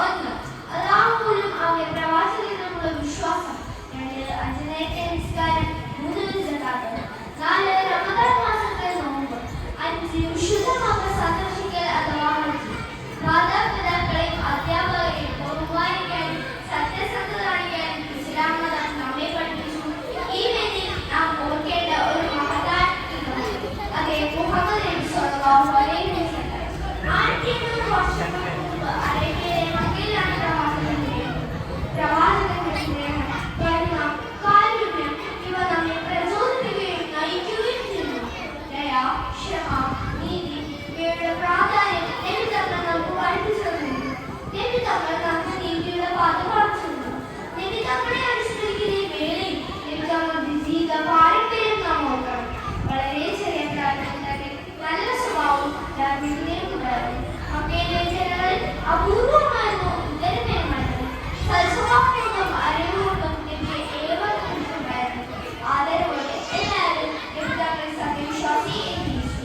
ഒന്ന്, അല്ലാഹു പോലും അവന്റെ പ്രവാചകനിലുള്ള വിശ്വാസം. രണ്ട്, 5 നേരത്തെ നിസ്കാരം. 3 സകാത്ത്. 4 റമദാൻ മാസത്തെ നോമ്പ്. 5 വിശുദ്ധ മക്ക സന്ദർശിക്കൽ അഥവാ ഹജ്ജ്. മാതാപിതാക്കളെയും അധ്യാപകരെയും ബഹുമാനിക്കാനും സത്യസന്ധത കാണിക്കാനും ഇസ്ലാം മതം നമ്മെ പഠിപ്പിച്ചു. ഈ വേദിയിൽ നാം ഓർക്കേണ്ട ഒരു മഹത്തായ അതേ മുഹമ്മദ് നബി സ്വല്ലല്ലാഹു അലൈഹി വസല്ലം. 1500 വർഷങ്ങൾക്ക് മുമ്പ് അറേബ്യയിലെ മക്കയിലാണ് പ്രവാചകന്റെ സ്നേഹം, കരുണ, കാരുണ്യം ഇവ നമ്മെ പ്രചോദിപ്പിക്കുകയും നയിക്കുകയും ചെയ്യുന്നു. ദയ, ക്ഷമ, നീതി ഇവയുടെ പ്രാധാന്യം നബി തങ്ങൾ നമുക്ക് പഠിപ്പിച്ചു തന്നു. നബി തങ്ങൾ നമുക്ക് നീതിയുടെ പാത കാണിച്ചു തന്നു. നബി തങ്ങളെ അനുസരിക്കുന്ന വേളയിൽ നബി തങ്ങളുടെ ജീവിത പാരമ്പര്യം നാം ഓർക്കണം. വളരെ ചെറിയ പ്രായത്തിൽ തന്നെ നല്ല സ്വഭാവവും ധാർമ്മികതയും ഉണ്ടായിരുന്നു. മക്കയിലെ ജനങ്ങളിൽ അപൂർവമായിരുന്നു ഉദരമയമായിരുന്നു. സൽസ്വഭാവം അറിവുകൊണ്ടും നബിയെ ഏവർക്കും ഉണ്ടായിരുന്നു. ആദരവോടെ എല്ലാവരും നബി തങ്ങളെ സത്യവിശ്വാസി എന്ന് വിളിച്ചു.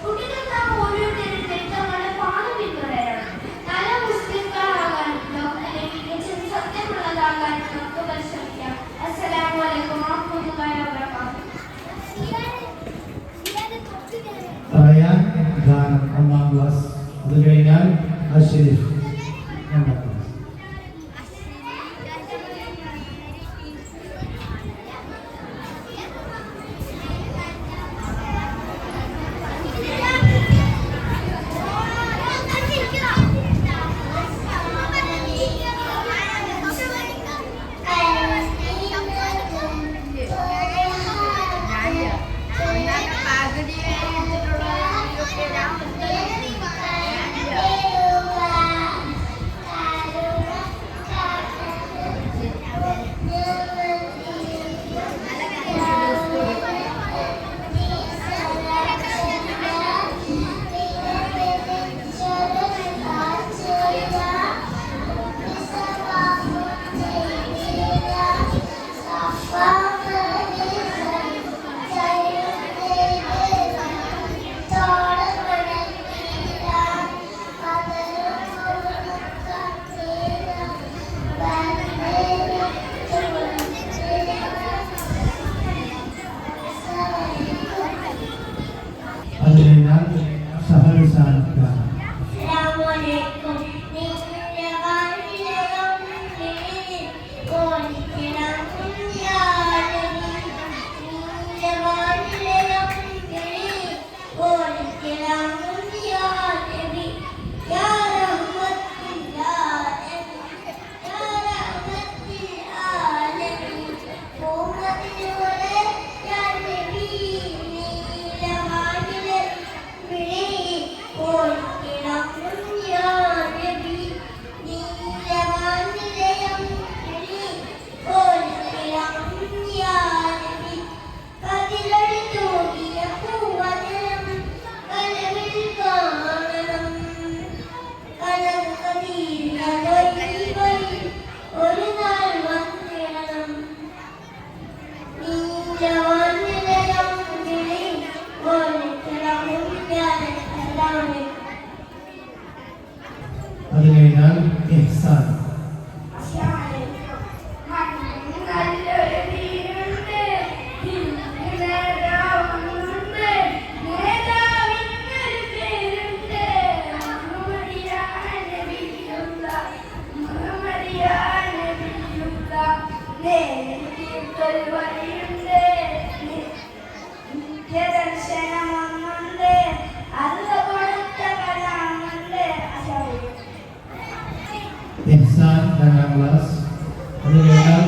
കുട്ടികൾ നാം ഓരോരുത്തരും നബി തങ്ങളുടെ പാഠം പിന്തുടരണം. നല്ല മുസ്ലിംകളാകാൻ ലോകത്തിലെ മികച്ച സത്യമുള്ളതാകാൻ നമുക്ക് പരിശ്രമിക്കാം. അസ്സലാമു അലൈക്കും വറഹ്മത്തുള്ളാഹി വബറകാതുഹു. പറയാൻ ഗാനം 1ാം ക്ലാസ്. അത് കഴിഞ്ഞാൽ അശ്വരീഫ് 2ാം ക്ലാസ്. അത് കഴിഞ്ഞാൽ ഇഹ്സാൻ. ഇഹ്സാൻ 2ാം ക്ലാസ്. അത് കഴിഞ്ഞാൽ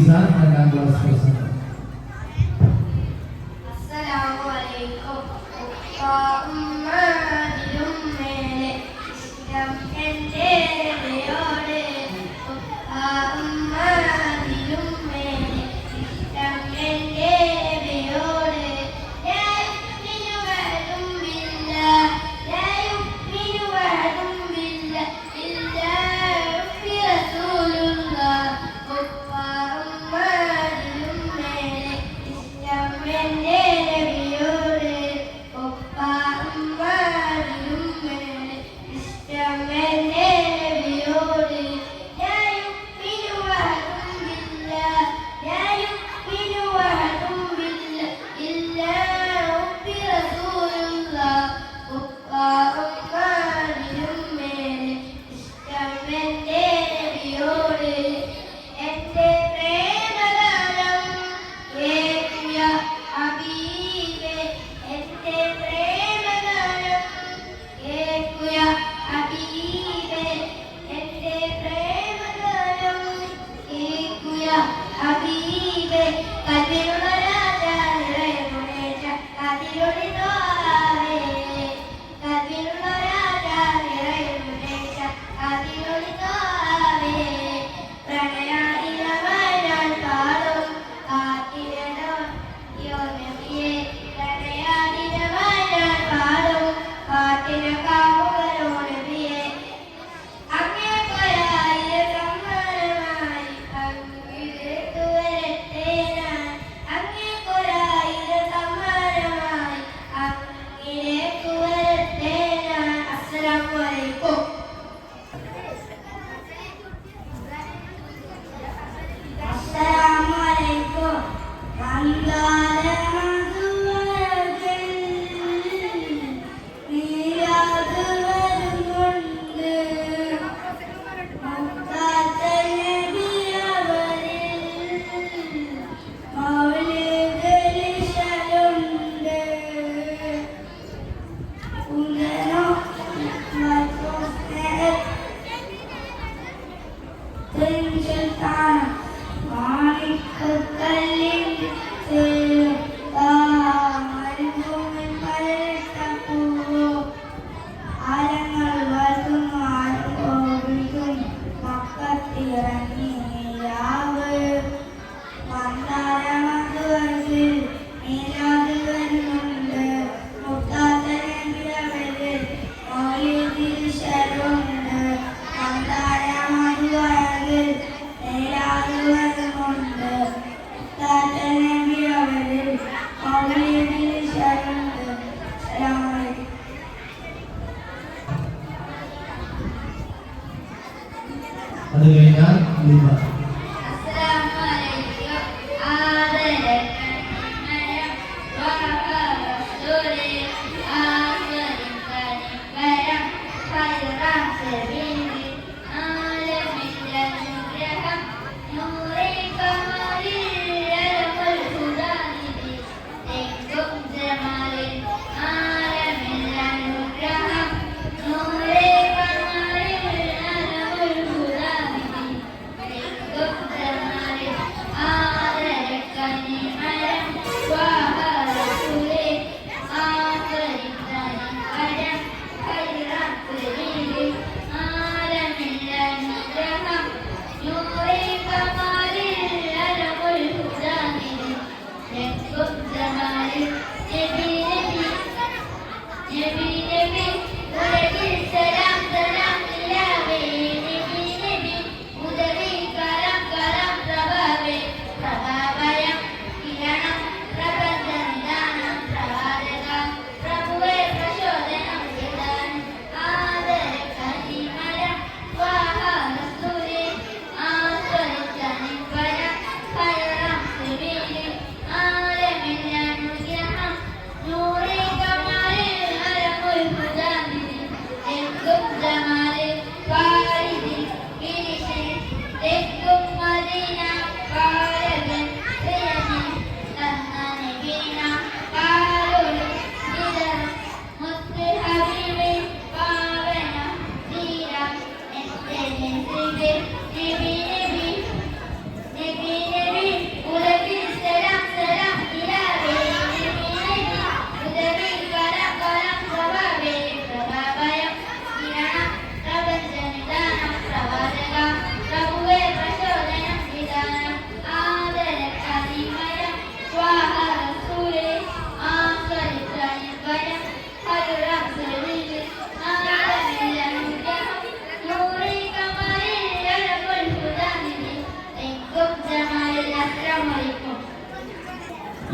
ഈസാൻ 2ാം ക്ലാസ് പ്രസംഗം. അസ്സലാമു അലൈക്കും. ഉമ്മദിലും മേലെ ഇഷ്ടം എൻ്റെ നബിയോട്. ഉമ്മദിലും മേലെ ഇഷ്ടം എൻ്റെ നബിയോട്. ലാ യുഅ്മിനു ബഅദും ബില്ലാഹ്, ലാ യുഅ്മിനു ബഅദും ബില്ലാഹ് ഇല്ലാ ഫി റസൂലുള്ളാഹ്. ഉമ്മദിലും മേലെ ഇഷ്ടം എൻ്റെ നബിയോട്. ഉമ്മദിലും മേലെ ഇഷ്ടം എൻ്റെ നബിയോട്. ലാ യുഅ്മിനു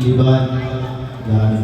Liban Jani.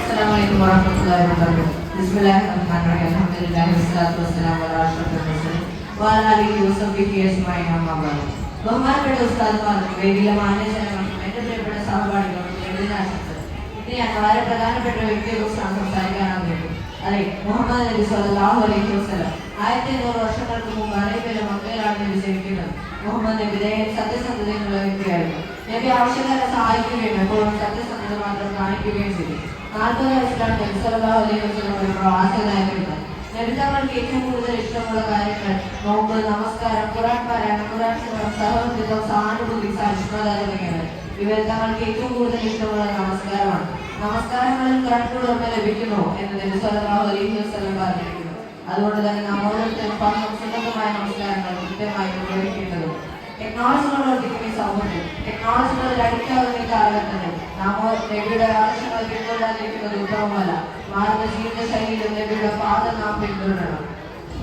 Assalamualaikum warahmatullahi wabarakatuh. Bismillahirrahmanirrahim. Alhamdulillah wassalatu wassalamu ala asyrafil mursalin wa ala alihi wasahbihi ajma'in amma ba'd. ബഹുമാനപ്പെട്ട ഉസ്താദ്മാർക്കും വേദിയിലെ മാന്യജനങ്ങൾക്കും എന്റെ പ്രിയപ്പെട്ട സഹപാഠികൾക്കും എഴുതിനാശംസകൾ. ഇന്ന് ഞാൻ വളരെ പ്രധാനപ്പെട്ട ഒരു വ്യക്തിയെക്കുറിച്ചാണ് സംസാരിക്കാൻ ആഗ്രഹിക്കുന്നത്. അതെ, മുഹമ്മദ് നബി സ്വല്ലല്ലാഹു അലൈഹി വസല്ലം 1500 വർഷങ്ങൾക്ക് മുമ്പ് അറേബ്യയിലെ മക്കയിലാണ് നബി ജനിക്കുന്നത്. മുഹമ്മദ് നബി ദയയും സത്യസന്ധതയുള്ള വ്യക്തിയായിരുന്നു. നബി ആവശ്യക്കാരെ സഹായിക്കുകയും എപ്പോഴും സത്യസന്ധത മാത്രം കാണിക്കുകയും ചെയ്തു. 40 വയസ്സിലാണ് നബി സ്വല്ലല്ലാഹു അലൈഹി വസല്ലം ഒരു പ്രവാസിയായിരുന്നത്. നബി തങ്ങൾക്ക് ഏറ്റവും കൂടുതൽ ഇഷ്ടമുള്ള കാര്യങ്ങൾ നോമ്പ്, നമസ്കാരം, ഖുർആൻ പാരായണം, ഖുർആൻ ശ്രവണം, സഹവർത്തിത്വം, സഹാനുഭൂതി, സഹിഷ്ണുത തുടങ്ങിയവ. ഇവർ തങ്ങൾക്ക് ഏറ്റവും കൂടുതൽ ഇഷ്ടമുള്ള നമസ്കാരമാണ്. നമസ്കാരങ്ങളിൽ കണക്കുടർമ്മ ലഭിക്കുന്നു എന്ന് നബി സ്വല്ലല്ലാഹു അലൈഹി വസല്ലം പറഞ്ഞിരിക്കുന്നു. അതുകൊണ്ട് തന്നെ നാം ഓരോരുത്തരും സുന്നതമായ നമസ്കാരങ്ങൾ കൃത്യമായി നിർവഹിക്കേണ്ടതും. ടെക്നോളജികളോട് വർദ്ധിക്കുന്ന ഈ സമൂഹത്തിൽ ടെക്നോളജികളിൽ അഡിക്റ്റാവുന്ന ഈ കാലഘട്ടത്തിൽ നാം നബിയുടെ ആവശ്യങ്ങൾ പിന്തുടരാതിരിക്കുന്നത് ഉത്തമമല്ല. മാറുന്ന ജീവിത ശൈലിയിലും നബിയുടെ പാത നാം പിന്തുടരണം.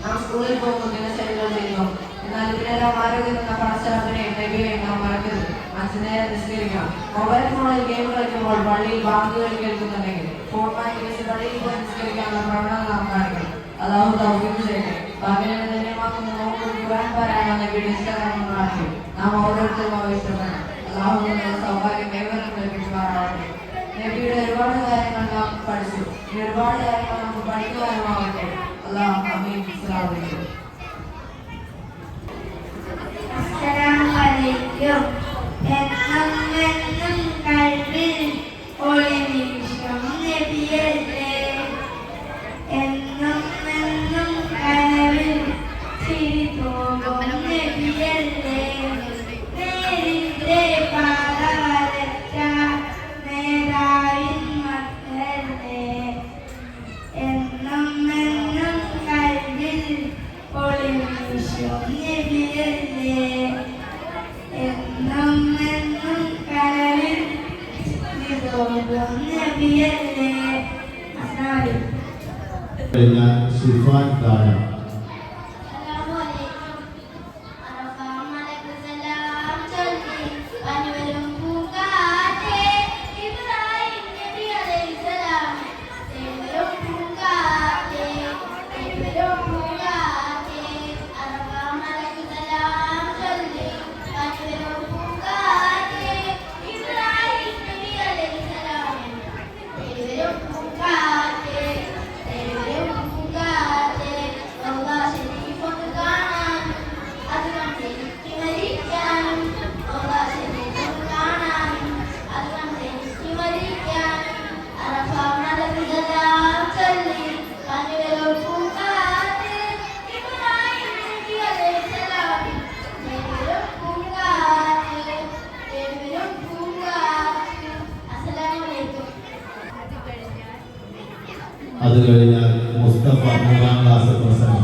നാം സ്കൂളിൽ പോകുന്നു, ദിനശൈലികൾ ചെയ്യുന്നു. എന്നാൽ ഇതിനെല്ലാം ആരോഗ്യം എന്ന പണച്ചെലവിനെയും നബിയെയും നാം മറക്കരുത്. 5 നേരം നിസ്കരിക്കണം. മൊബൈൽ ഫോണിൽ ഗെയിം കളിക്കുമ്പോൾ പള്ളിയിൽ ബാങ്കുകൾ കേൾക്കുന്നുണ്ടെങ്കിൽ ഫോൺ മാറ്റി വെച്ച് പള്ളിയിൽ പോയി നിസ്കരിക്കാനുള്ള പ്രവണത നാം കാണിക്കണം. അല്ലാഹു തൗഫീഖ് ചെയ്യട്ടെ. പകലിനെ ധന്യമാക്കുന്ന നോമ്പും ഖുർആൻ പാരായണം നബിയുടെ ഇഷ്ടകർമ്മങ്ങളാക്കി നാം ഓരോരുത്തരും ആവശ്യപ്പെടണം. അല്ലാഹു നമ്മുടെ സൗഭാഗ്യം ഏവരും ലഭിക്കുമാറാവട്ടെ. നബിയുടെ ഒരുപാട് കാര്യങ്ങൾ നാം പഠിച്ചു. ഇനി ഒരുപാട് കാര്യങ്ങൾ നമുക്ക് പഠിക്കുവാനുമാവട്ടെ. അല്ലാഹു ആമീൻ. അസ്സലാമു അലൈക്കും. അസ്സലാമലൈക്കും. എന്നും കൽവിൽ ഒളി വീശും നബിയല്ലേ, എന്നും കനവിൽ ചിരി തോന്നും നബിയല്ലേ, നേരിന്റെ പാത വരച്ച നേരാവിൻ മക്കളല്ലേ, എന്നും കൽവിൽ ഒളി വീശും നബിയല്ലേ, എന്നും കനവിൽ ചിരി തോന്നും നബിയല്ലേ. അസ്സലാമു ഞാൻ ഷിഫാൻ താഴെ. അത് കഴിഞ്ഞാൽ മുസ്തഫ 3ാം ക്ലാസ് പ്രസംഗം.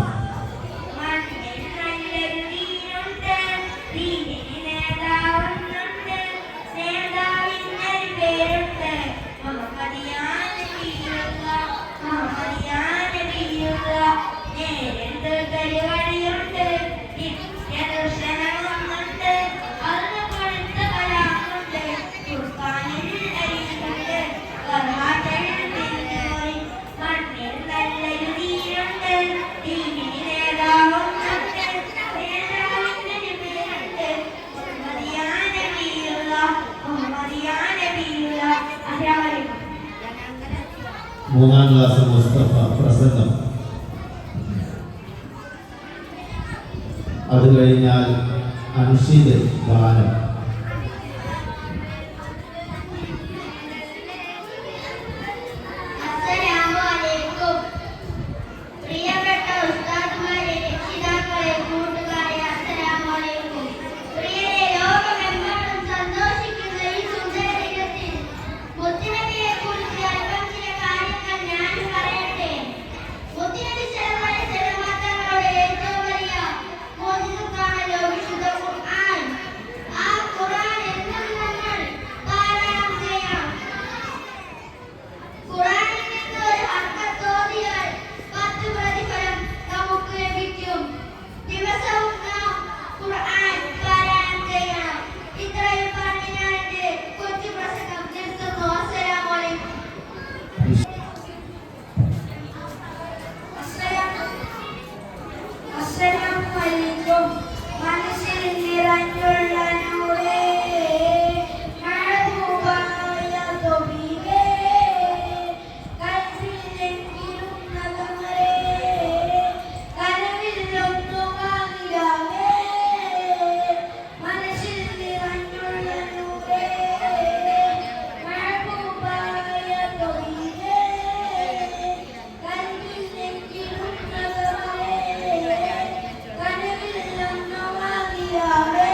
ും മൂന്നാം ക്ലാസ് മുസ്തഫ പ്രസംഗം. അത് കഴിഞ്ഞാൽ അൻഷിദ് ഗാനം. മനസ്സിൽ നിറഞ്ഞുള്ള നൂറേ, മഹബൂബായ തൊബീബേ, കൽബിലെങ്കിലും നഗമരേ, കനവിലൊന്നു വാങ്ങിയാവേ. മനസ്സിൽ നിറഞ്ഞുള്ള നൂറേ, മഹബൂബായ തൊബീബേ, കൽബിലെങ്കിലും നഗമരേ, കനവിലൊന്നു വാങ്ങിയാവേ.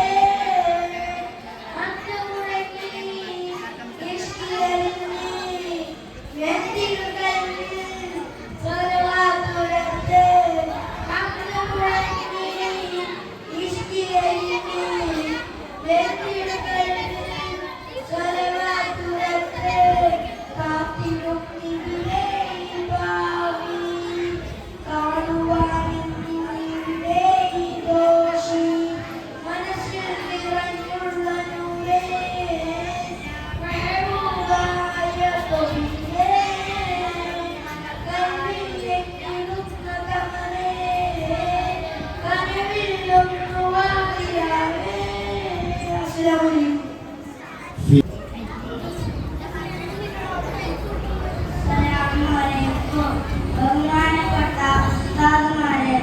ബഹുമാനപ്പെട്ട ഉസ്താദുമാരെ,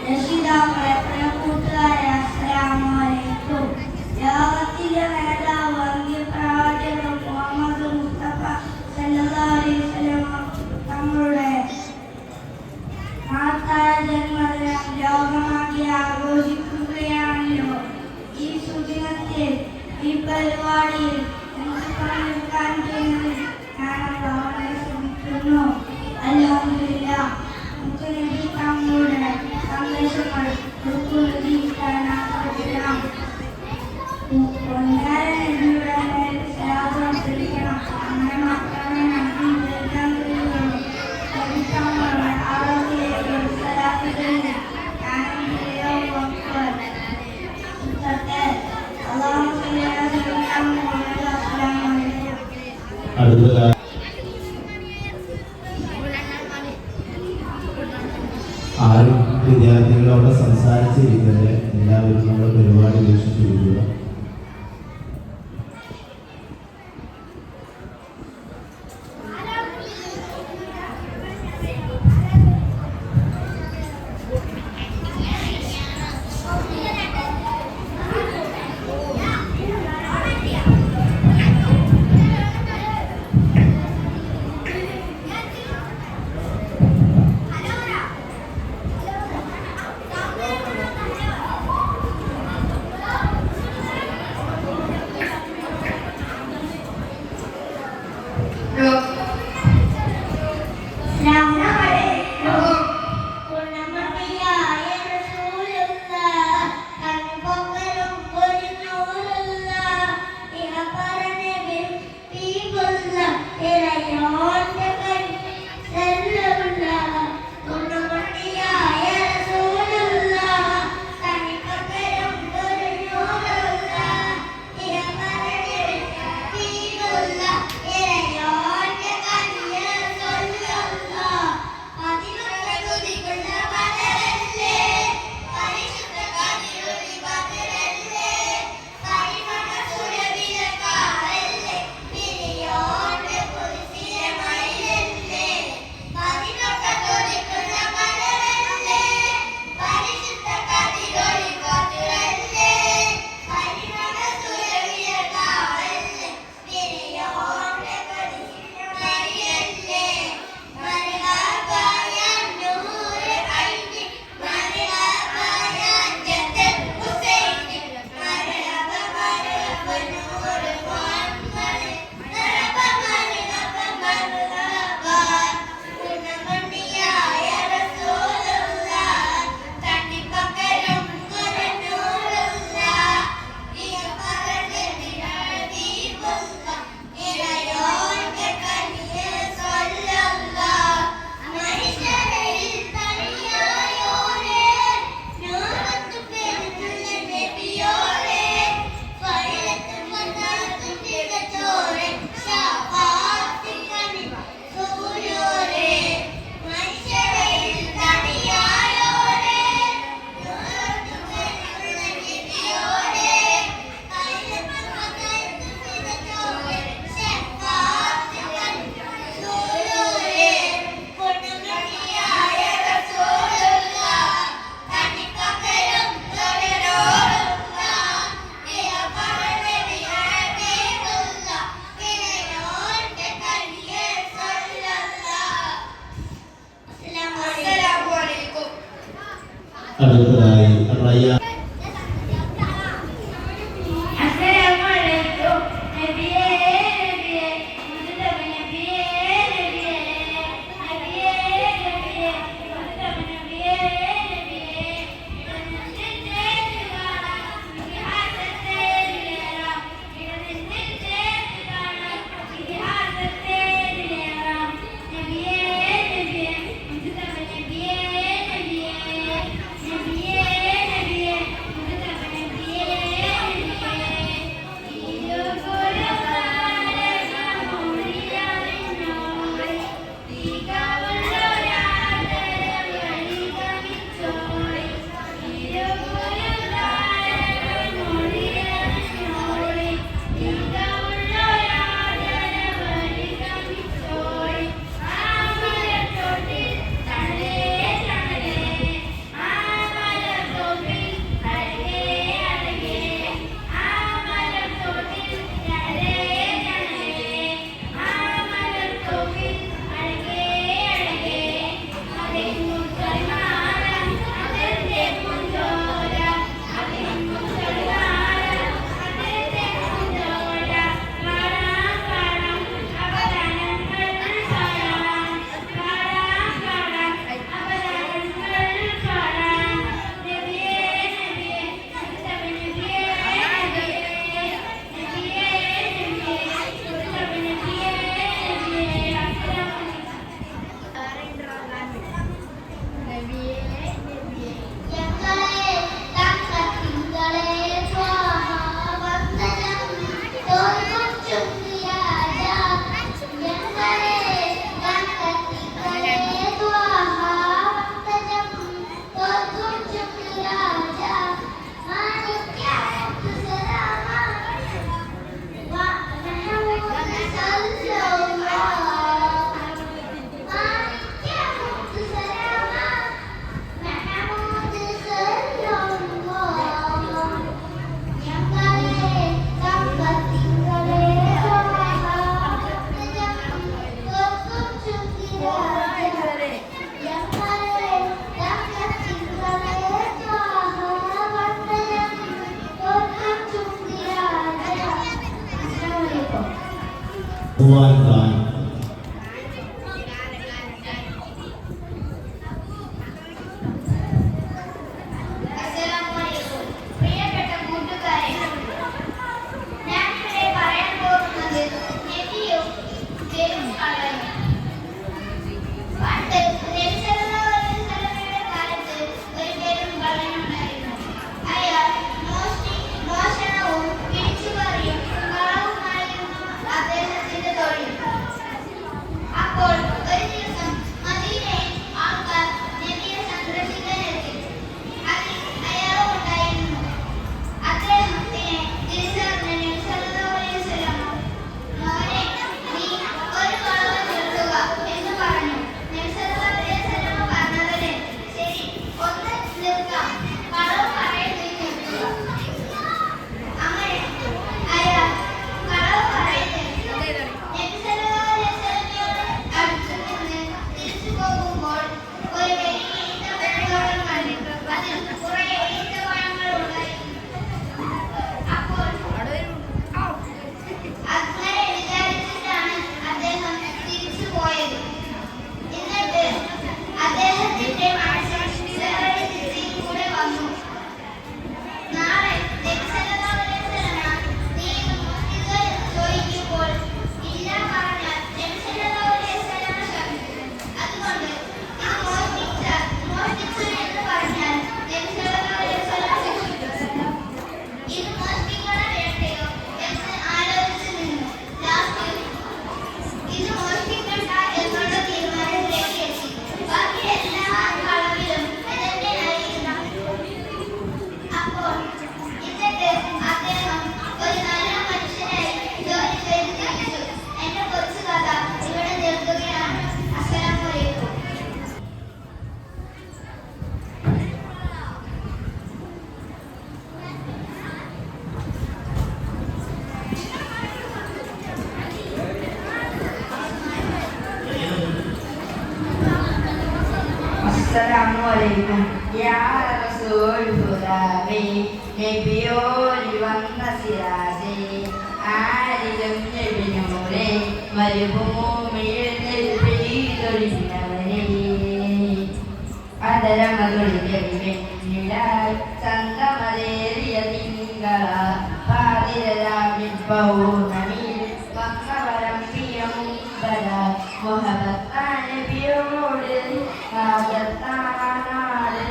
രക്ഷിതാക്കളെ, പ്രിയ കൂട്ടുകാരെ, അസ്സലാമു അലൈക്കും. ലോകത്തിലെ നേതാവ് അന്ത്യപ്രവാചകൻ മുഹമ്മദ് മുസ്തഫ സല്ലല്ലാഹു അലൈഹി വസല്ലം തങ്ങളുടെ മഹത്തായ ജന്മദിനം ലോകമാകെ ആഘോഷിക്കുകയാണല്ലോ. ഈ സുദിനത്തിൽ ഈ പരിപാടിയിൽ എനിക്ക് പങ്കെടുക്കാൻ കഴിഞ്ഞതിൽ ഞാൻ വളരെ ശ്രമിക്കുന്നു. അൽഹംദുലില്ലാഹ്, നമുക്ക് നബി തങ്ങളുടെ സന്ദേശങ്ങൾ ഉൾക്കൊള്ളിക്കാൻ ആഗ്രഹിക്കണം. പൊന്നാര നബിയുടെ മേൽ സലാത്ത് വർദ്ധിപ്പിക്കണം. അങ്ങനെ മാത്രമേ നമുക്ക് വിജയിക്കാൻ കഴിയുള്ളൂ. നബി തങ്ങളുടെ ആരോഗ്യത്തിലേക്ക് സലാത്ത് ചൊല്ലി അല്ലാഹു അക്ബർ. അല്ലാഹു സ്വല്ലി അലാ സയ്യിദിനാ മുഹമ്മദ്. അസ്സലാമു അലൈക്കും. അടുത്തതായി ആരും വിദ്യാർത്ഥികളോട് സംസാരിച്ചിരിക്കുന്നത് എല്ലാവരും നമ്മുടെ പരിപാടി വീക്ഷിച്ചിരിക്കുക. അടുത്തതായി റയ്യാൻ ഖാൻ മോഷണവും പിടിച്ചുപറിയും കളവുമായിരുന്നു അദ്ദേഹത്തിന്റെ തൊഴിൽ. അലൈക്കും യാ റസൂൽ ഹുദാബി നബിയോരി വന്ന സിരാജേ ആരിലും നബിനൂരേ മരുഭൂമിയിൽ നെൽപിതൊഴിഞ്ഞവരേ അതരമതൊഴിഞ്ഞിലായി ചന്തമതേറിയ തിങ്കള പാതിരാവിൽ പൗർണമിയിൽ വന്നവരം പിയമുമ്പര മുഹബത്താനബിയോട് ആദത്താനാട്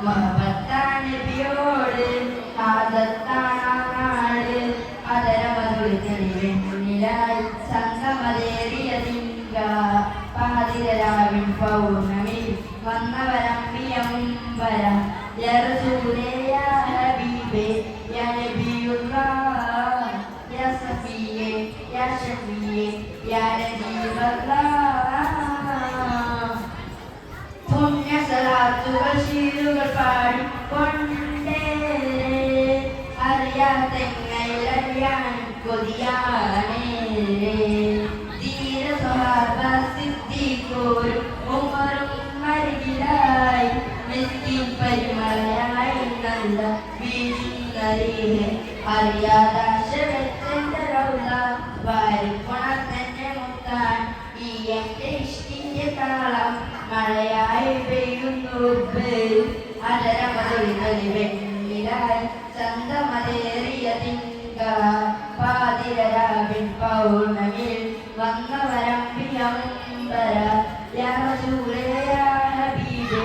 മുഹബത്താനബിയോട് ആദത്താനാട് അതരമതൊഴിഞ്ഞിലായി ചന്തമതേറിയ തിങ്കള പാതിരാവിൽ പൗർണമിയിൽ വന്നവരം പിയമുമ്പര യാ റസൂലേ യാ ഹബീബേ യാ നബിയുല്ലാഹ് യാ സഫിയേ യാ ഷഫിയേ യാ നബിയുല്ലാഹ് പുണ്യ സലാത്തുകൾ ശീലുകൾ പാടിക്കൊണ്ടേ അറിയാത്തെങ്ങയിലറിയാൻ കൊതിയാണേ ധീര സ്വഭാവ സിദ്ധിക്കോരും ഉമറും മരികിലായി മിസ്കിൻ പരിമളയായി നല്ല വീഴുന്നറിയെ അറിയാതാശവെച്ചെന്റെ റൗള വാരിപ്പുണർന്നെ മുത്താൻ ഈ എന്റെ ഇഷ്ടിന്റെ താളം മഴയായി പെയ്യുന്നു അതരമതൊഴികളി വെണ്ണിലായി ചന്തമതേറിയ തിങ്കള പാതിരാവിൽ പൗർണമിയിൽ വന്നവരം പിയമ്പര യാ റസൂലേ യാ ഹബീബേ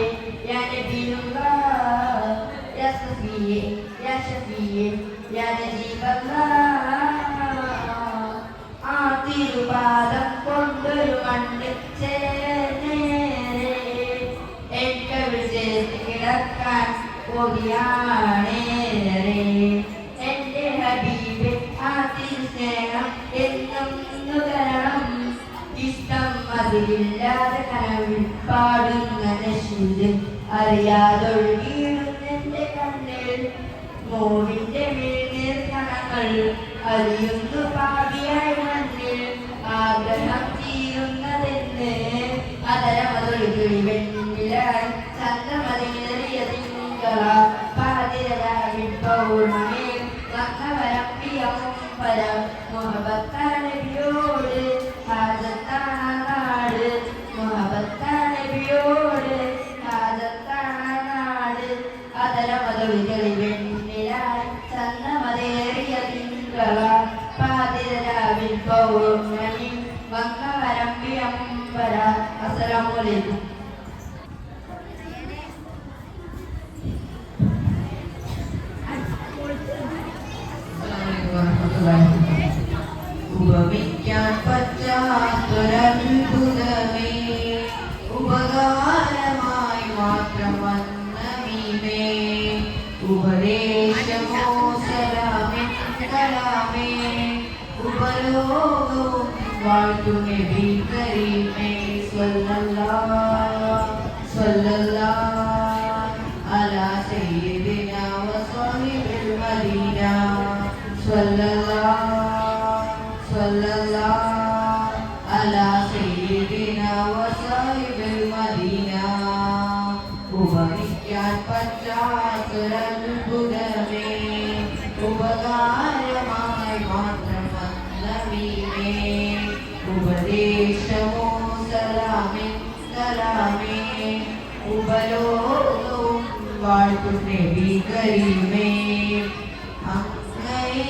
യാ നബിയുല്ലാഹ് യാ സഫിയേ യാ ഷഫിയേ യാ നജീബല്ലാഹ് ആ തിരുപാദം കൊണ്ടൊരു മണ്ണിൽ ചേർന്നേരെ എനിക്കവിടെ ചേർത്ത് കിടക്കാൻ കൊതിയാണേറെ എന്റെ ഹബീബേ ആ തിരുസ്നേഹം എന്നും നുകരണം ഇഷ്ടം അതിലില്ലാതെ കനവിൽ പാടുന്ന നശീല് അറിയാതൊഴുകിയിടുന്നെന്റെ കണ്ണിൽ മോവിന്റെ മേൽനീർ കണങ്ങൾ അറിയുന്നു പാപിയായി മണ്ണിൽ ആഗ്രഹം തീരുന്നതെന്ന് അതരമതൊഴുകിളി വെണ്ണിലായി ചന്തമതേറിയ തിങ്കള പാതിരാവിൽ പൗർണമിയിൽ വന്നവരം പിയമുമ്പര മുഹബത്താനബിയോട് ഹാജത്താനാട് മുഹബത്താനബിയോട് ഹാജത്താനാട് അതരമതൊഴികളി വെണ്ണിലായി ചന്തമതേറിയ തിങ്കള പാതിരാവിൽ പൗർണമി വന്നവരം പിയമുമ്പര. അസ്സലാമു അലൈക്കും. ഉപമിക്കാൻ പറ്റാത്തൊരത്ഭുതമേ ഉപകാരമായി മാത്രം വന്ന മീമേ ഉപദേശമോ സലാമേ കലാമേ ഉപലോകവും വാഴ്ത്തുമേ നബി കരീമേ സ്വല്ലല്ലാഹ് സ്വല്ലല്ലാഹ് അലാ സയ്യിദിനാ വസ്വഹിബിൽ മദീന സ്വല്ലല്ലാഹ് സ്വല്ലല്ലാഹ് അലാ സയ്യിദിനാ വസ്വഹിബിൽ മദീന ഉപമിക്കാൻ പറ്റാത്തൊരത്ഭുതമേ ഉപകാരമായി മാത്രം വന്ന മീമേ ഉപദേശമോ സലാമേ കലാമേ ഉപലോകവും വാഴ്ത്തും നബി കരീമേ അങ്ങനെ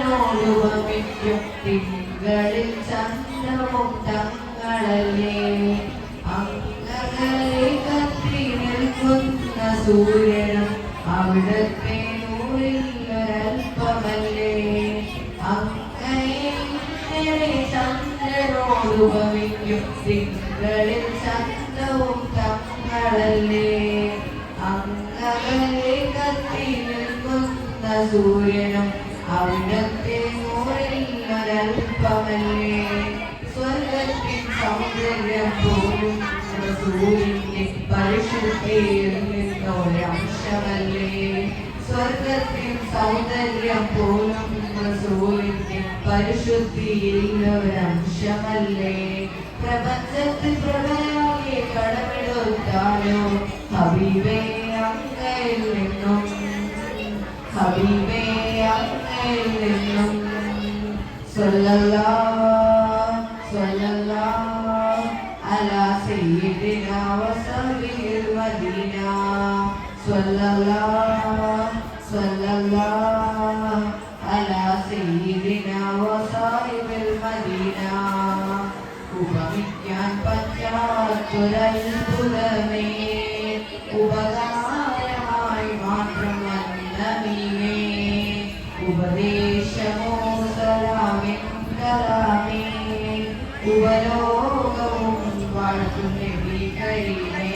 ചന്ദ്രനോടുപമിക്കും തിങ്കളിൽ ചന്ദ്രവും തങ്ങളല്ലേ അങ്ങനെ കത്തി നിൽക്കുന്ന സൂര്യനും അവിടത്തെ നൂറിലൊരൽപ്പമല്ലേ അങ്ങനെ ചന്ദ്രനോടുപമിക്കും തിങ്കളിൽ ചന്ദ്രവും തങ്ങളല്ലേ അങ്ങനെ കത്തി നിൽക്കുന്ന സൂര്യനും അവിടത്തെ നൂറിലൊരൽപ്പമല്ലേ സ്വർഗത്തിൻ സൗന്ദര്യം പോലും റസൂലിന്റെ പരിശുദ്ധിയിൽ നിന്നൊരംശമല്ലേ സ്വർഗത്തിൻ സൗന്ദര്യം പോലും റസൂലിന്റെ പരിശുദ്ധിയിൽ ഒരംശമല്ലേ പ്രപഞ്ചത്തിൽ പ്രളയാകെ കടമെടുത്താലോ ഹബീബേ അങ്ങയിൽ നിന്നും ഹബീബേ അങ്ങയിൽ നിന്നും സ്വല്ലല്ലാഹു സ്വല്ലല്ലാഹു അലാ സയ്യിദിനാ വസബിൽ മദീന സ്വല്ലല്ലാഹു സ്വല്ലല്ലാഹു അലാ സയ്യിദിനാ വസബിൽ മദീന ഉപമിക്കാൻ പറ്റാത്തൊരത്ഭുതമേ ഉപകാരമായി മാത്രം വന്നമീമേ ഉപദേശമോ സലാമിൻ കലാമേ ഉപലോകവും വാഴ്ത്തും നബി കരീമേ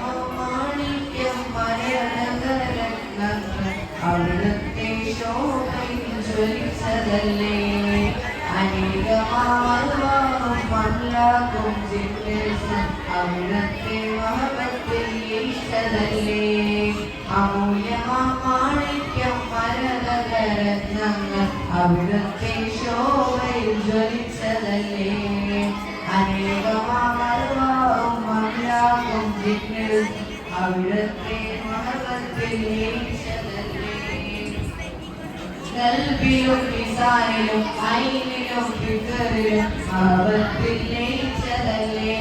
അമൂല്യമാണിക്യം മരതരത്നങ്ങൾ അവിടുത്തെ ശോഭയിൽ ജ്വലിച്ചതല്ലേ അനേകമാർക്കും ജിന്നസും അവിടുത്തെ മഹബത്തിൽ ഈശ്വരല്ലേ അമൂല്യമാണിക്യം മരതരത്നങ്ങൾ അവിടുത്തെ ശോഭയിൽ ജ്വലിച്ചതല്ലേ അനേകമാർക്കും ജിന്നസും അവിടുത്തെ മഹബത്തിൽ ഈശ്വരല്ലേ കൽബിലും ലിസാനിലും ഐനിലും ഫിക്റിലും മഹബത്തിൽ ലയിച്ചതല്ലേ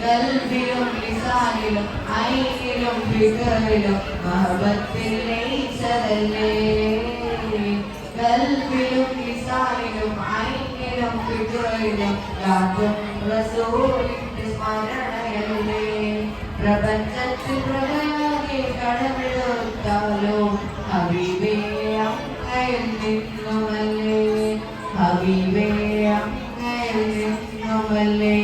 കൽബിലും ലിസാനിലും ഐനിലും ഫിക്റിലും മഹബത്തിൽ ലയിച്ചതല്ലേ കൽബിലും ലിസാനിലും ഐനിലും ഫിക്റിലും യാതും റസൂലിന്റെ സ്മരണയല്ലേ പ്രപഞ്ചത്തിൽ പ്രകൃതി കടമെടുത്താലോ ഹബീബേ അങ്ങയിൽ നിന്നുമല്ലേ ഹബീബേ അങ്ങയിൽ നിന്നുമല്ലേ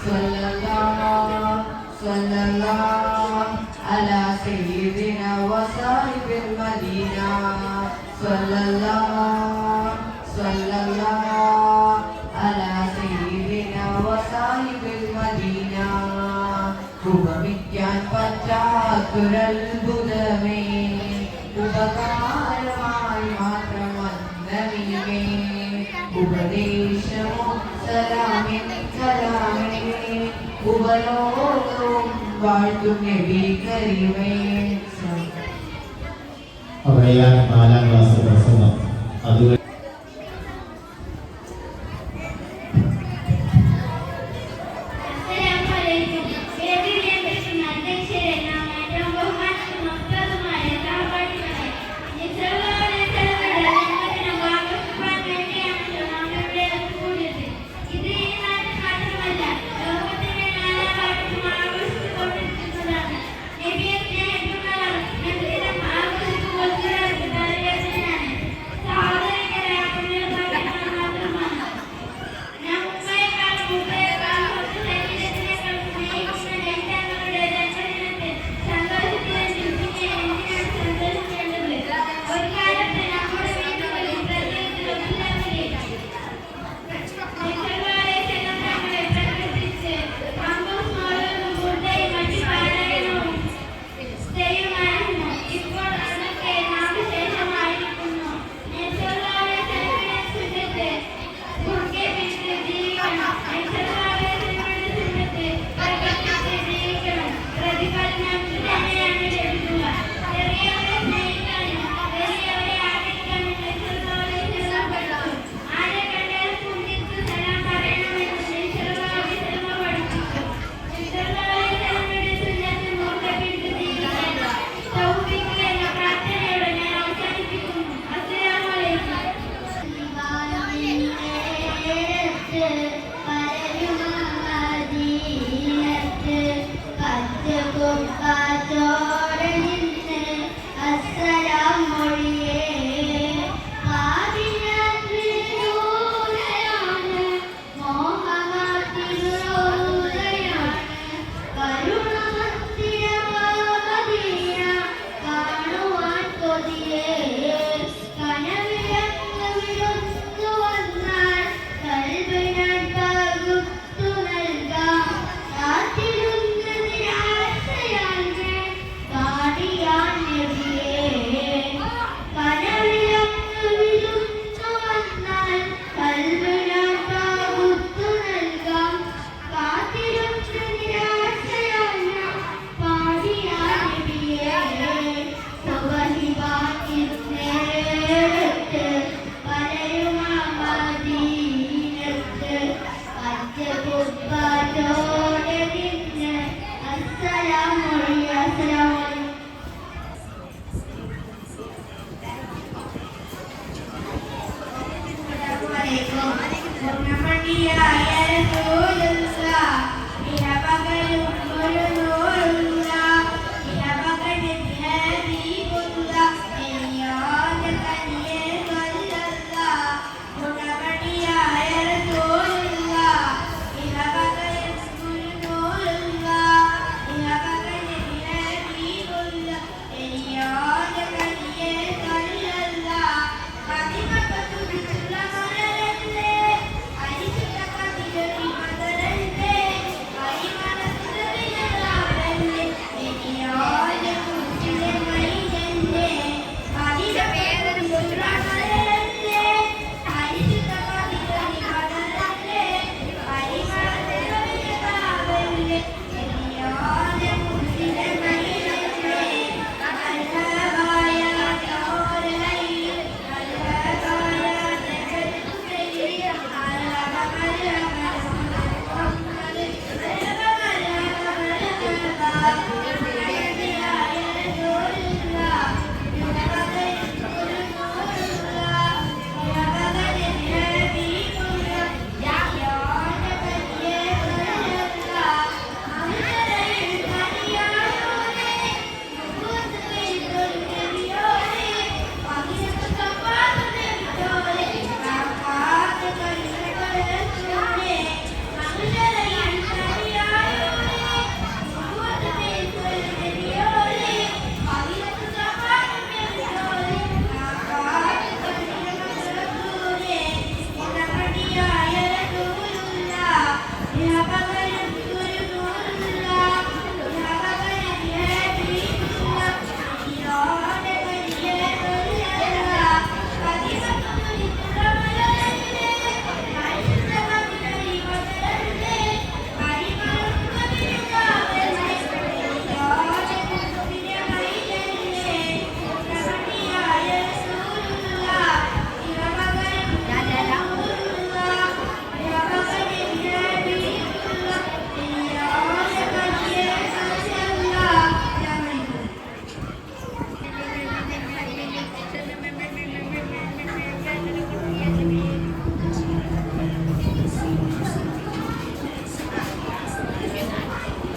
സ്വല്ലല്ലാഹു സ്വല്ലല്ലാഹു അലാ സയ്യിദിനാ വസാഹിബിൽ മദീന സ്വല്ലല്ലാഹു സ്വല്ലല്ലാഹു അലാ സയ്യിദിനാ വസാഹിബിൽ മദീന ഉപമിക്കാൻ പറ്റാത്തൊരത്ഭുതമേ ഉപകാരമായി മാത്രം വന്നമീമേ ഉപദേശമോ സലാമിൻ കലാമേ ഉപലോകവും വാഴ്ത്തും നബി കരീമേ റയ്യാൻ 4ാം ക്ലാസ് പ്രസംഗം അതുവരെ സഹോദരങ്ങളെ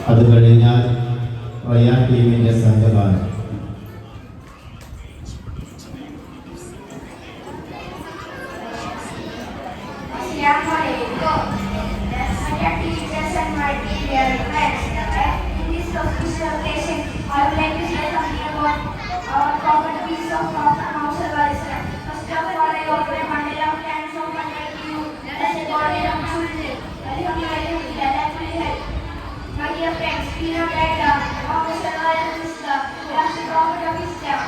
അത് കഴിഞ്ഞാൽ റയാൻ ടീമിന്റെ സംഘഗാനം. My dear friends, we know that Muhammad sallallahu alaihi wasallam was the prophet of Islam.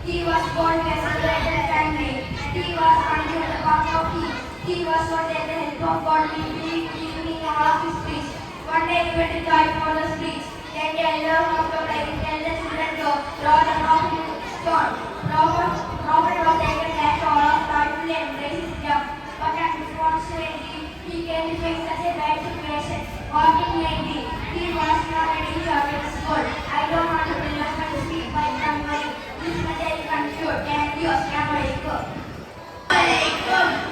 He was born in a celebrated family. He was under the power of peace. He was ordained the help of God in all of his speech. One day he went to join for the streets. Then the elder of the like tell the children go, Lord and Prophet stone. Prophet was taken back to all of God to embrace Islam. But as responsibility, he came to face such a bad situation. What in maybe he was not ready to join the school. I don't want to pronounce my speech by somebody. This much I conclude. Thank you. Assalamualaikum. Waalaikumsalam.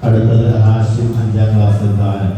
അടുത്തത് Hashim 5ാം class ഗാനം.